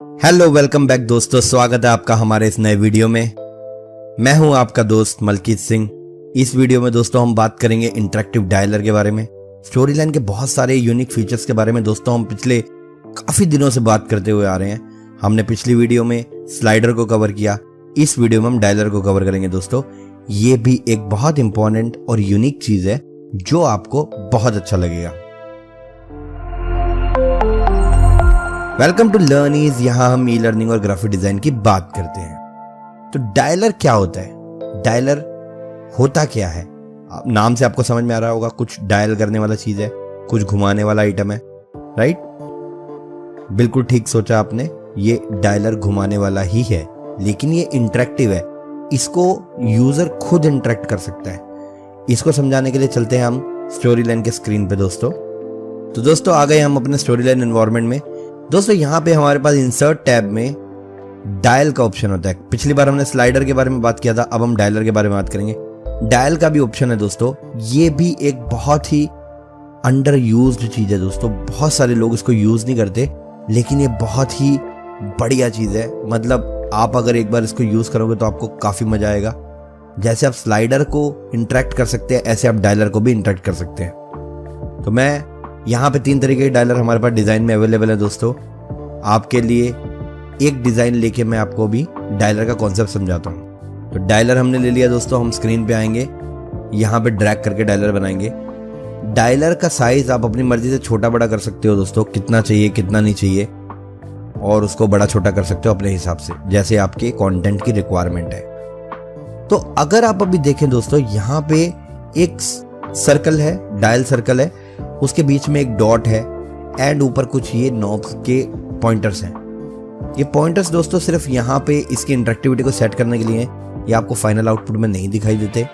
Hello welcome back दोस्तों, स्वागत है आपका हमारे इस नए वीडियो में। मैं हूं आपका दोस्त मलकीत सिंह। इस वीडियो में दोस्तों हम बात करेंगे इंटरेक्टिव डायलर के बारे में, स्टोरी लाइन के बहुत सारे यूनिक फीचर्स के बारे में। दोस्तों हम पिछले काफी दिनों से बात करते हुए आ रहे हैं। हमने पिछली वीडियो में स्लाइडर को कवर किया, इस वीडियो में हम डायलर को कवर करेंगे। दोस्तों ये भी एक बहुत इंपॉर्टेंट और यूनिक चीज है जो आपको बहुत अच्छा लगेगा। Welcome to learning. यहाँ हम ई लर्निंग और ग्राफिक डिजाइन की बात करते हैं। तो डायलर क्या होता है, डायलर होता क्या है? नाम से आपको समझ में आ रहा होगा, कुछ डायल करने वाला चीज है, कुछ घुमाने वाला आइटम है, राइट? बिल्कुल ठीक सोचा आपने, ये डायलर घुमाने वाला ही है, लेकिन ये इंटरेक्टिव है। इसको यूजर खुद इंटरेक्ट कर सकता है। इसको समझाने के लिए चलते हैं हम स्टोरी लाइन के स्क्रीन पे दोस्तों। तो दोस्तों आ गए हम अपने स्टोरी लाइन एनवायरनमेंट में। दोस्तों यहाँ पे हमारे पास इंसर्ट टैब में डायल का ऑप्शन होता है। पिछली बार हमने स्लाइडर के बारे में बात किया था, अब हम डायलर के बारे में बात करेंगे। डायल का भी ऑप्शन है दोस्तों। ये भी एक बहुत ही अंडर यूज्ड चीज है दोस्तों। बहुत सारे लोग इसको यूज नहीं करते, लेकिन ये बहुत ही बढ़िया चीज है। मतलब आप अगर एक बार इसको यूज करोगे तो आपको काफी मजा आएगा। जैसे आप स्लाइडर को इंटरेक्ट कर सकते हैं, ऐसे आप डायलर को भी इंटरेक्ट कर सकते हैं। तो मैं यहाँ पे 3 तरीके के डायलर हमारे पास डिजाइन में अवेलेबल है दोस्तों। आपके लिए एक डिजाइन लेके मैं आपको भी डायलर का कॉन्सेप्ट समझाता हूँ। तो डायलर हमने ले लिया दोस्तों, हम स्क्रीन पे आएंगे, यहाँ पे ड्रैग करके डायलर बनाएंगे। डायलर का साइज आप अपनी मर्जी से छोटा बड़ा कर सकते हो दोस्तों, कितना चाहिए कितना नहीं चाहिए, और उसको बड़ा छोटा कर सकते हो अपने हिसाब से, जैसे आपके कंटेंट की रिक्वायरमेंट है। तो अगर आप अभी देखें दोस्तों, यहाँ पे एक सर्कल है, डायल सर्कल है, उसके बीच में एक डॉट है एंड ऊपर कुछ ये नॉब्स के पॉइंटर्स हैं। ये पॉइंटर्स दोस्तों सिर्फ यहाँ पे इसकी इंटरेक्टिविटी को सेट करने के लिए हैं। ये आपको फाइनल आउटपुट में नहीं दिखाई देते।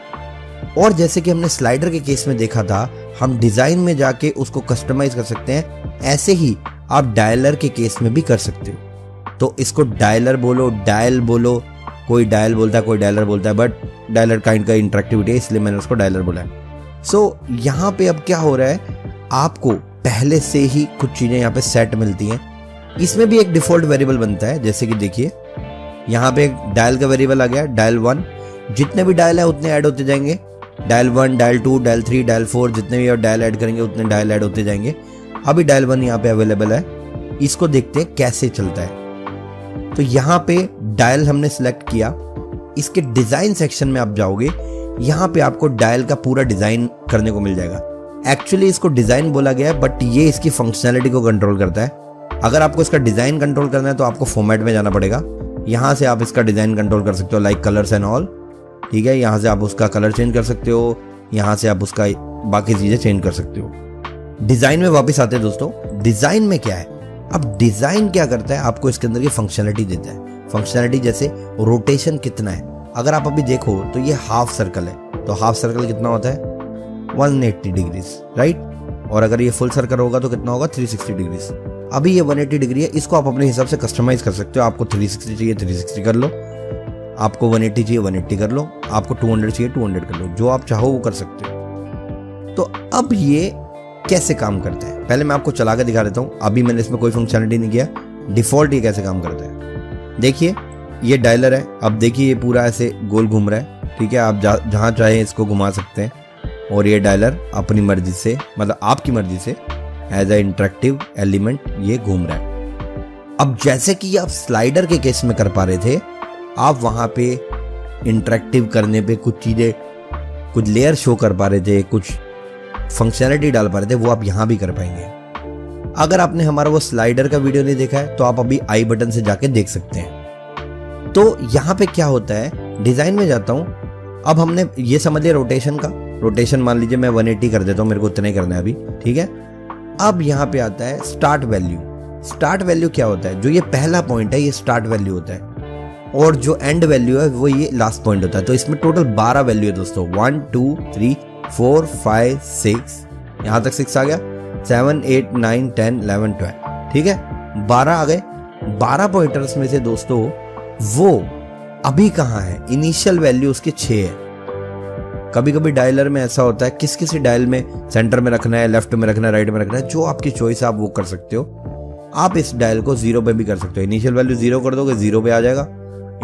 और जैसे कि हमने स्लाइडर के केस में देखा था, हम डिजाइन में जाके उसको कस्टमाइज कर सकते हैं। ऐसे ही आप डायलर के केस में भी कर सकते हो। तो इसको डायलर बोलो, डायल बोलो, कोई डायल बोलता है, कोई डायलर बोलता है, बट डायलर काइंड का इंटरेक्टिविटी है, इसलिए मैंने उसको डायलर बोला है। सो यहाँ पे अब क्या हो रहा है, आपको पहले से ही कुछ चीजें यहाँ पे सेट मिलती हैं। इसमें भी एक डिफॉल्ट वेरिएबल बनता है, जैसे कि देखिए यहाँ पे एक डायल का वेरिएबल आ गया, डायल 1। जितने भी डायल है उतने ऐड होते जाएंगे। डायल 1, डायल 2, डायल 3, डायल 4, जितने भी आप डायल ऐड करेंगे उतने डायल ऐड होते जाएंगे। अभी डायल 1 यहाँ पे अवेलेबल है, इसको देखते हैं कैसे चलता है। तो यहाँ पे डायल हमने सिलेक्ट किया। इसके डिजाइन सेक्शन में आप जाओगे, यहाँ पे आपको डायल का पूरा डिजाइन करने को मिल जाएगा। एक्चुअली इसको डिजाइन बोला गया है, बट ये इसकी फंक्शनैलिटी को कंट्रोल करता है। अगर आपको इसका डिजाइन कंट्रोल करना है तो आपको फॉर्मेट में जाना पड़ेगा। यहाँ से आप इसका डिजाइन कंट्रोल कर सकते हो, लाइक कलर्स एंड ऑल, ठीक है। यहाँ से आप उसका कलर चेंज कर सकते हो, यहाँ से आप उसका बाकी चीजें चेंज कर सकते हो। डिजाइन में वापस आते हैं दोस्तों। डिजाइन में क्या है, अब डिजाइन क्या करता है, आपको इसके अंदर की फंक्शनैलिटी देता है। फंक्शनैलिटी जैसे रोटेशन कितना है। अगर आप अभी देखो तो ये हाफ सर्कल है, तो हाफ सर्कल कितना होता है, 180 डिग्रीज, राइट? और अगर ये फुल सर्कल होगा तो कितना होगा, 360 डिग्रीज। अभी ये 180 डिग्री है, इसको आप अपने हिसाब से कस्टमाइज कर सकते हो। आपको 360 चाहिए 360 कर लो, आपको 180 चाहिए 180 कर लो, आपको 200 चाहिए 200 कर लो, जो आप चाहो वो कर सकते हो। तो अब ये कैसे काम करता है, पहले मैं आपको चला के दिखा देता हूँ। अभी मैंने इसमें कोई फंक्शनलिटी नहीं किया, डिफॉल्ट ये कैसे काम करता है। देखिए ये डायलर है, अब देखिए ये पूरा ऐसे गोल घूम रहा है, ठीक है। आप जहाँ चाहे इसको घुमा सकते हैं, और ये डायलर अपनी मर्जी से, मतलब आपकी मर्जी से एज ए इंटरेक्टिव एलिमेंट ये घूम रहा है। अब जैसे कि आप स्लाइडर के केस में कर पा रहे थे, आप वहां पे इंटरेक्टिव करने पे कुछ चीजें, कुछ लेयर शो कर पा रहे थे, कुछ फंक्शनलिटी डाल पा रहे थे, वो आप यहां भी कर पाएंगे। अगर आपने हमारा वो स्लाइडर का वीडियो नहीं देखा है तो आप अभी आई बटन से जाके देख सकते हैं। तो यहाँ पे क्या होता है, डिजाइन में जाता हूं। अब हमने ये समझ लिया रोटेशन का। रोटेशन मान लीजिए मैं 180 कर देता हूँ, मेरे को उतना ही करना है अभी, ठीक है। अब यहाँ पे आता है स्टार्ट वैल्यू। स्टार्ट वैल्यू क्या होता है, जो ये पहला पॉइंट है ये स्टार्ट वैल्यू होता है, और जो एंड वैल्यू है वो ये लास्ट पॉइंट होता है। तो इसमें टोटल 12 वैल्यू है दोस्तों, 1 2 3 4 5 6, यहाँ तक 6 आ गया, 7 8 9 10 11 12, ठीक है। 12 आ गए। 12 पॉइंटर्स में से दोस्तों वो अभी कहाँ है, इनिशियल वैल्यू उसके 6 है। कभी कभी डायलर में ऐसा होता है, किसी डायल में सेंटर में रखना है, लेफ्ट में रखना है, राइट में रखना है, जो आपकी चॉइस है आप वो कर सकते हो। आप इस डायल को 0 पे भी कर सकते हो। इनिशियल वैल्यू 0 कर दोगे 0 पे आ जाएगा,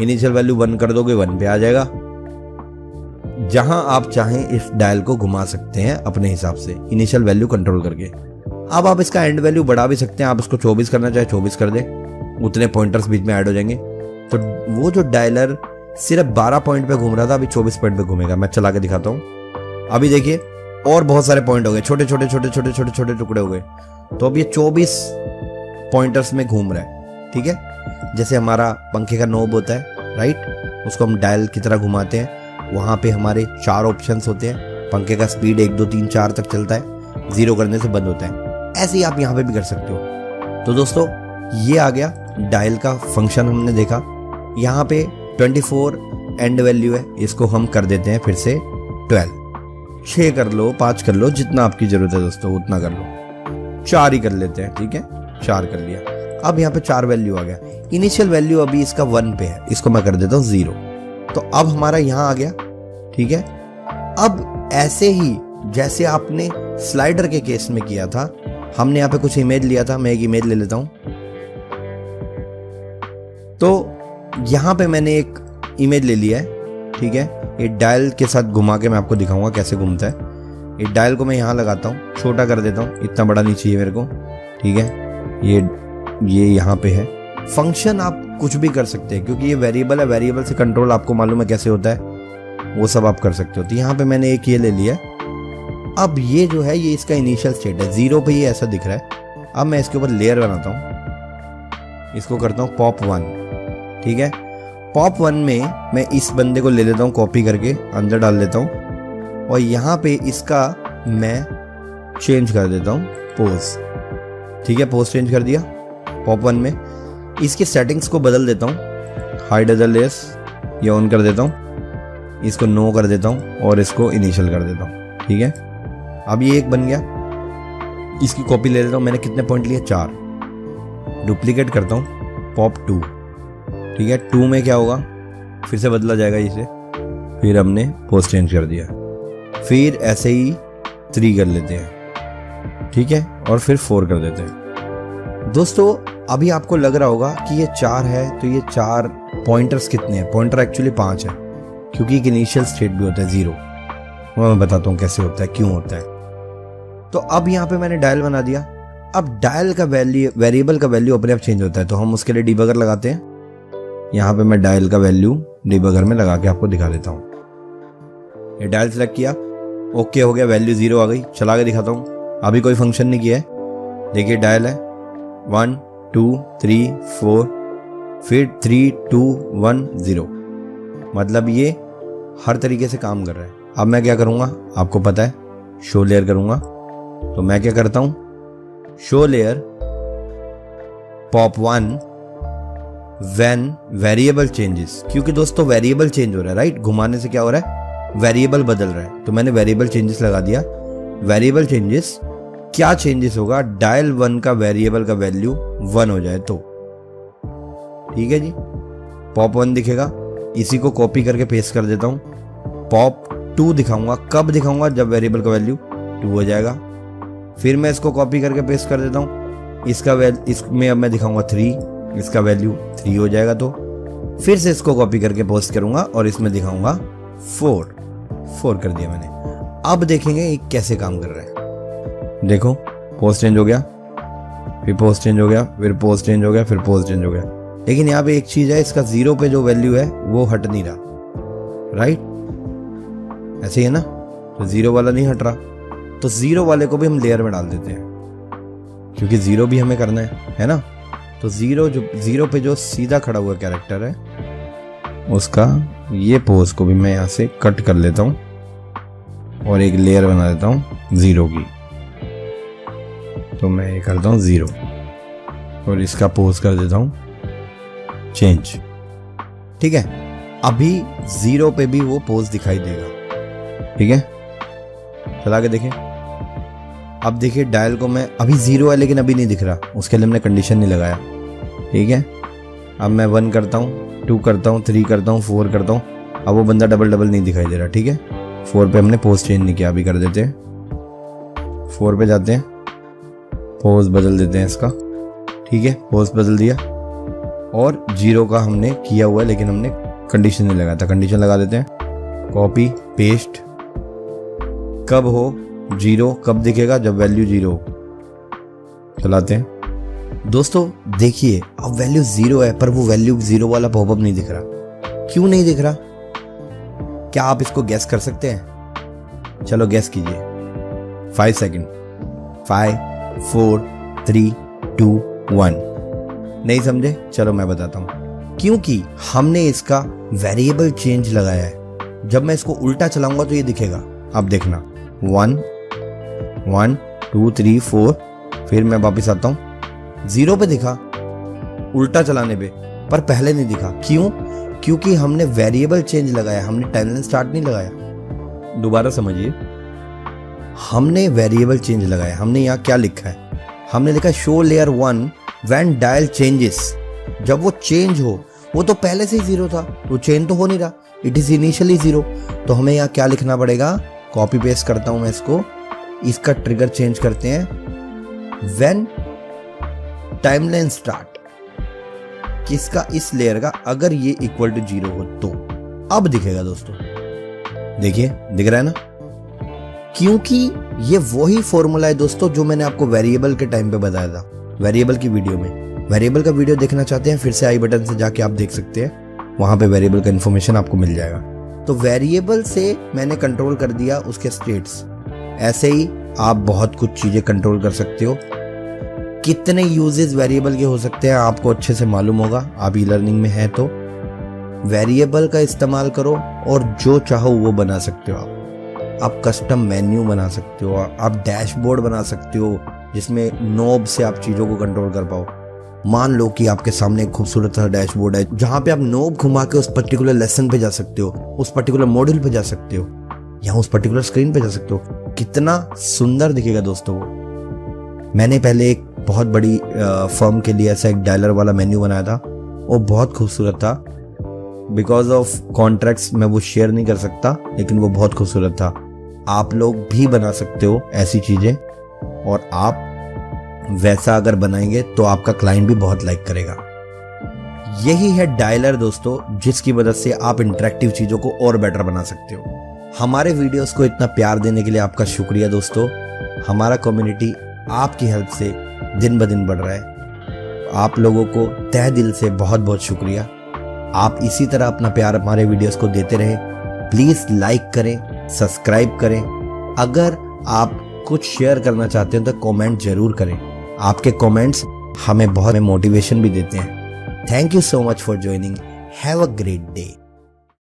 इनिशियल वैल्यू 1 कर दोगे 1 पे आ जाएगा। जहां आप चाहें इस डायल को घुमा सकते हैं अपने हिसाब से इनिशियल वैल्यू कंट्रोल करके। अब आप इसका एंड वैल्यू बढ़ा भी सकते हैं, आप इसको 24 करना चाहे 24 कर दे, उतने पॉइंटर्स बीच में ऐड हो जाएंगे। तो वो जो डायलर सिर्फ 12 पॉइंट पे घूम रहा था अभी 24 पॉइंट पे घूमेगा। मैं चला के दिखाता हूँ। अभी देखिए और बहुत सारे पॉइंट हो गए, छोटे छोटे छोटे छोटे छोटे छोटे टुकड़े हो गए। तो अब ये 24 पॉइंटर्स में घूम रहा है। ठीक है, जैसे हमारा पंखे का नोब होता है राइट, उसको हम डायल की तरह घुमाते हैं। वहां पे हमारे 4 ऑप्शंस होते हैं। पंखे का स्पीड 1 2 3 4 तक चलता है, 0 करने से बंद होता है। ऐसे ही आप यहाँ पे भी कर सकते हो। तो दोस्तों ये आ गया डायल का फंक्शन, हमने देखा। यहाँ पे 24 एंड वैल्यू है, इसको हम कर देते हैं फिर से 12। 6 कर लो, 5 कर लो, जितना आपकी जरूरत है दोस्तों उतना कर लो। 4 ही कर लेते हैं, ठीक है, 4 कर लिया। अब यहाँ पे 4 वैल्यू आ गया। इनिशियल वैल्यू अभी इसका 1 पे है, इसको मैं कर देता हूँ 0। तो अब हमारा यहाँ आ गया। ठीक है, अब ऐसे ही जैसे आपने स्लाइडर के केस में किया था, हमने यहाँ पे कुछ इमेज लिया था। मैं एक इमेज ले लेता हूँ। तो यहाँ पे मैंने एक इमेज ले लिया है। ठीक है, ये डायल के साथ घुमा के मैं आपको दिखाऊंगा कैसे घूमता है। ये डायल को मैं यहाँ लगाता हूँ, छोटा कर देता हूँ, इतना बड़ा नहीं चाहिए मेरे को। ठीक है, ये यहाँ पे है। फंक्शन आप कुछ भी कर सकते हैं क्योंकि ये वेरिएबल है, वेरिएबल से कंट्रोल आपको मालूम है कैसे होता है, वो सब आप कर सकते हो। तो यहाँ पे मैंने एक ये ले लिया। अब ये जो है ये इसका इनिशियल स्टेट है, 0 पे ये ऐसा दिख रहा है। अब मैं इसके ऊपर लेयर बनाता हूँ, इसको करता हूँ पॉप 1। ठीक है, पॉप 1 में मैं इस बंदे को ले लेता हूँ, कॉपी करके अंदर डाल लेता हूँ और यहाँ पे इसका मैं चेंज कर देता हूँ पोज। ठीक है, पोज चेंज कर दिया पॉप 1 में। इसकी सेटिंग्स को बदल देता हूँ, हाइड अदर लेयर्स ये ऑन कर देता हूँ, इसको नो कर देता हूँ और इसको इनिशियल कर देता हूँ। ठीक है, अब ये एक बन गया। इसकी कॉपी ले लेता हूँ, मैंने कितने पॉइंट लिए 4। डुप्लीकेट करता हूँ पॉप 2। ठीक है, 2 में क्या होगा, फिर से बदला जाएगा इसे। फिर हमने पोज चेंज कर दिया, फिर ऐसे ही 3 कर लेते हैं। ठीक है, और फिर 4 कर देते हैं। दोस्तों अभी आपको लग रहा होगा कि ये 4 है, तो ये 4 पॉइंटर्स कितने हैं? पॉइंटर एक्चुअली 5 है क्योंकि एक इनिशियल स्टेट भी होता है 0। मैं बताता हूँ कैसे होता है, क्यों होता है। तो अब यहाँ पे मैंने डायल बना दिया। अब डायल का वैल्यू, वेरिएबल का वैल्यू अपने आप चेंज होता है, तो हम उसके लिए डिबगर लगाते हैं। यहाँ पे मैं डायल का वैल्यू डिबगर में लगा के आपको दिखा देता हूँ। ये डायल सेलेक्ट किया, ओके हो गया, वैल्यू 0 आ गई। चला के दिखाता हूँ, अभी कोई फंक्शन नहीं किया है। देखिए डायल है 1 2 3 4, फिर 3 2 1 0, मतलब ये हर तरीके से काम कर रहा है। अब मैं क्या करूँगा आपको पता है, शो लेयर करूँगा। तो मैं क्या करता हूँ, show layer pop 1 when variable changes, क्योंकि दोस्तों वेरिएबल चेंज हो रहा है राइट, घुमाने से क्या हो रहा है, वेरिएबल बदल रहा है। तो मैंने वेरिएबल चेंजेस लगा दिया। वेरिएबल चेंजेस क्या चेंजेस होगा, डायल 1 का वेरिएबल का वैल्यू 1 हो जाए तो। ठीक है जी, पॉप 1 दिखेगा, इसी को कॉपी करके पेस्ट कर देता हूँ। पॉप 2 दिखाऊंगा, कब दिखाऊंगा, जब वेरिएबल का वैल्यू 2 हो जाएगा। फिर मैं इसको कॉपी करके पेस्ट कर देता हूँ, इसमें अब मैं दिखाऊंगा 3, इसका वैल्यू 3 हो जाएगा। तो फिर से इसको कॉपी करके पोस्ट करूंगा और इसमें दिखाऊंगा 4 कर दिया मैंने। अब देखेंगे ये कैसे काम कर रहा है। देखो पोस्ट चेंज हो गया, फिर पोस्ट चेंज हो गया, फिर पोस्ट चेंज हो गया, फिर पोस्ट चेंज हो गया। लेकिन यहाँ पे एक चीज है, इसका 0 पे जो वैल्यू है वो हट नहीं रहा राइट, ऐसे ही है ना, तो 0 वाला नहीं हट रहा। तो 0 वाले को भी हम लेयर में डाल देते हैं क्योंकि 0 भी हमें करना है ना। तो 0 पे जो सीधा खड़ा हुआ कैरेक्टर है उसका ये पोज को भी मैं यहाँ से कट कर लेता हूँ और एक लेयर बना देता हूँ 0 की। तो मैं ये करता हूँ 0 और इसका पोज कर देता हूँ चेंज। ठीक है, अभी 0 पे भी वो पोज दिखाई देगा। ठीक है, चला के देखें। अब देखिए डायल को मैं, अभी 0 है लेकिन अभी नहीं दिख रहा, उसके लिए हमने कंडीशन नहीं लगाया। ठीक है, अब मैं 1 करता हूँ, 2 करता हूँ, 3 करता हूँ, 4 करता हूँ, अब वो बंदा डबल नहीं दिखाई दे रहा। ठीक है, 4 पे हमने पोज चेंज नहीं किया, अभी कर देते हैं। 4 पे जाते हैं, पोज बदल देते हैं इसका। ठीक है, पोस्ट बदल दिया और 0 का हमने किया हुआ है, लेकिन हमने कंडीशन नहीं लगाया था। कंडीशन लगा देते हैं, कॉपी पेस्ट। कब हो 0, कब दिखेगा? जब वैल्यू 0 हो। चलाते हैं दोस्तों, देखिए अब वैल्यू 0 है, पर वो वैल्यू 0 वाला पॉपअप नहीं दिख रहा। क्यों नहीं दिख रहा? क्या आप इसको गैस कर सकते हैं? चलो गैस कीजिए। 5 सेकंड। 5 4 3 2 1। नहीं समझे? चलो मैं बताता हूं। क्योंकि हमने इसका वेरिएबल चेंज लगाया है। जब मैं इसको उल्टा चलाऊंगा तो ये दिखेगा। अब देखना, 1 1 2 3 4, फिर मैं वापिस आता हूं, 0 पे दिखा उल्टा चलाने पे, पर पहले नहीं दिखा। क्यों? क्योंकि हमने वेरिएबल चेंज लगाया, हमने टाइमलाइन स्टार्ट नहीं लगाया। दोबारा समझिए, हमने वेरिएबल चेंज लगाया। हमने यहाँ क्या लिखा है? हमने लिखा show layer 1 when dial changes. जब वो चेंज हो, वो तो पहले से ही 0 था, वो चेंज तो हो नहीं रहा, इट इज इनिशियली 0। तो हमें यहाँ क्या लिखना पड़ेगा? कॉपी पेस्ट करता हूं मैं इसको, इसका ट्रिगर चेंज करते हैं, व्हेन टाइमलाइन स्टार्ट, किसका? इस लेयर का। अगर ये इक्वल टू 0 हो तो अब दिखेगा दोस्तों। देखिए दिख रहा है ना? क्योंकि ये वही फॉर्मूला है दोस्तों जो मैंने आपको वेरिएबल के टाइम पे बताया था, वेरिएबल की वीडियो में। वेरिएबल का वीडियो देखना चाहते हैं, फिर से आई बटन से जाके आप देख सकते हैं, वहां पे वेरिएबल का इन्फॉर्मेशन आपको मिल जाएगा। तो वेरिएबल से मैंने कंट्रोल कर दिया उसके स्टेट्स। ऐसे ही आप बहुत कुछ चीजें कंट्रोल कर सकते हो। कितने यूजेस वेरिएबल के हो सकते हैं आपको अच्छे से मालूम होगा, आप ई लर्निंग में है तो। वेरिएबल का इस्तेमाल करो और जो चाहो वो बना सकते हो। आप कस्टम मेन्यू बना सकते हो, आप डैशबोर्ड बना सकते हो जिसमें नोब से आप चीज़ों को कंट्रोल कर पाओ। मान लो कि आपके सामने एक खूबसूरत सा डैशबोर्ड है जहाँ पे आप नोब घुमा के उस पर्टिकुलर लेसन पे जा सकते हो, उस पर्टिकुलर मॉड्यूल पे जा सकते हो, या उस पर्टिकुलर स्क्रीन पे जा सकते हो। कितना सुंदर दिखेगा दोस्तों वो। मैंने पहले एक बहुत बड़ी फर्म के लिए ऐसा एक डायलर वाला मेन्यू बनाया था, वो बहुत खूबसूरत था। बिकॉज ऑफ कॉन्ट्रैक्ट्स मैं वो शेयर नहीं कर सकता, लेकिन वो बहुत खूबसूरत था। आप लोग भी बना सकते हो ऐसी चीजें, और आप वैसा अगर बनाएंगे तो आपका क्लाइंट भी बहुत लाइक करेगा। यही है डायलर दोस्तों, जिसकी मदद से आप इंटरेक्टिव चीजों को और बेटर बना सकते हो। हमारे वीडियोस को इतना प्यार देने के लिए आपका शुक्रिया दोस्तों। हमारा कम्युनिटी आपकी हेल्प से दिन ब दिन बढ़ रहा है। आप लोगों को तहे दिल से बहुत बहुत शुक्रिया। आप इसी तरह अपना प्यार हमारे वीडियोस को देते रहे। प्लीज लाइक करें, सब्सक्राइब करें। अगर आप कुछ शेयर करना चाहते हैं तो कमेंट जरूर करें। आपके कमेंट्स हमें बहुत मोटिवेशन भी देते हैं। Thank you so much for joining. Have a great day.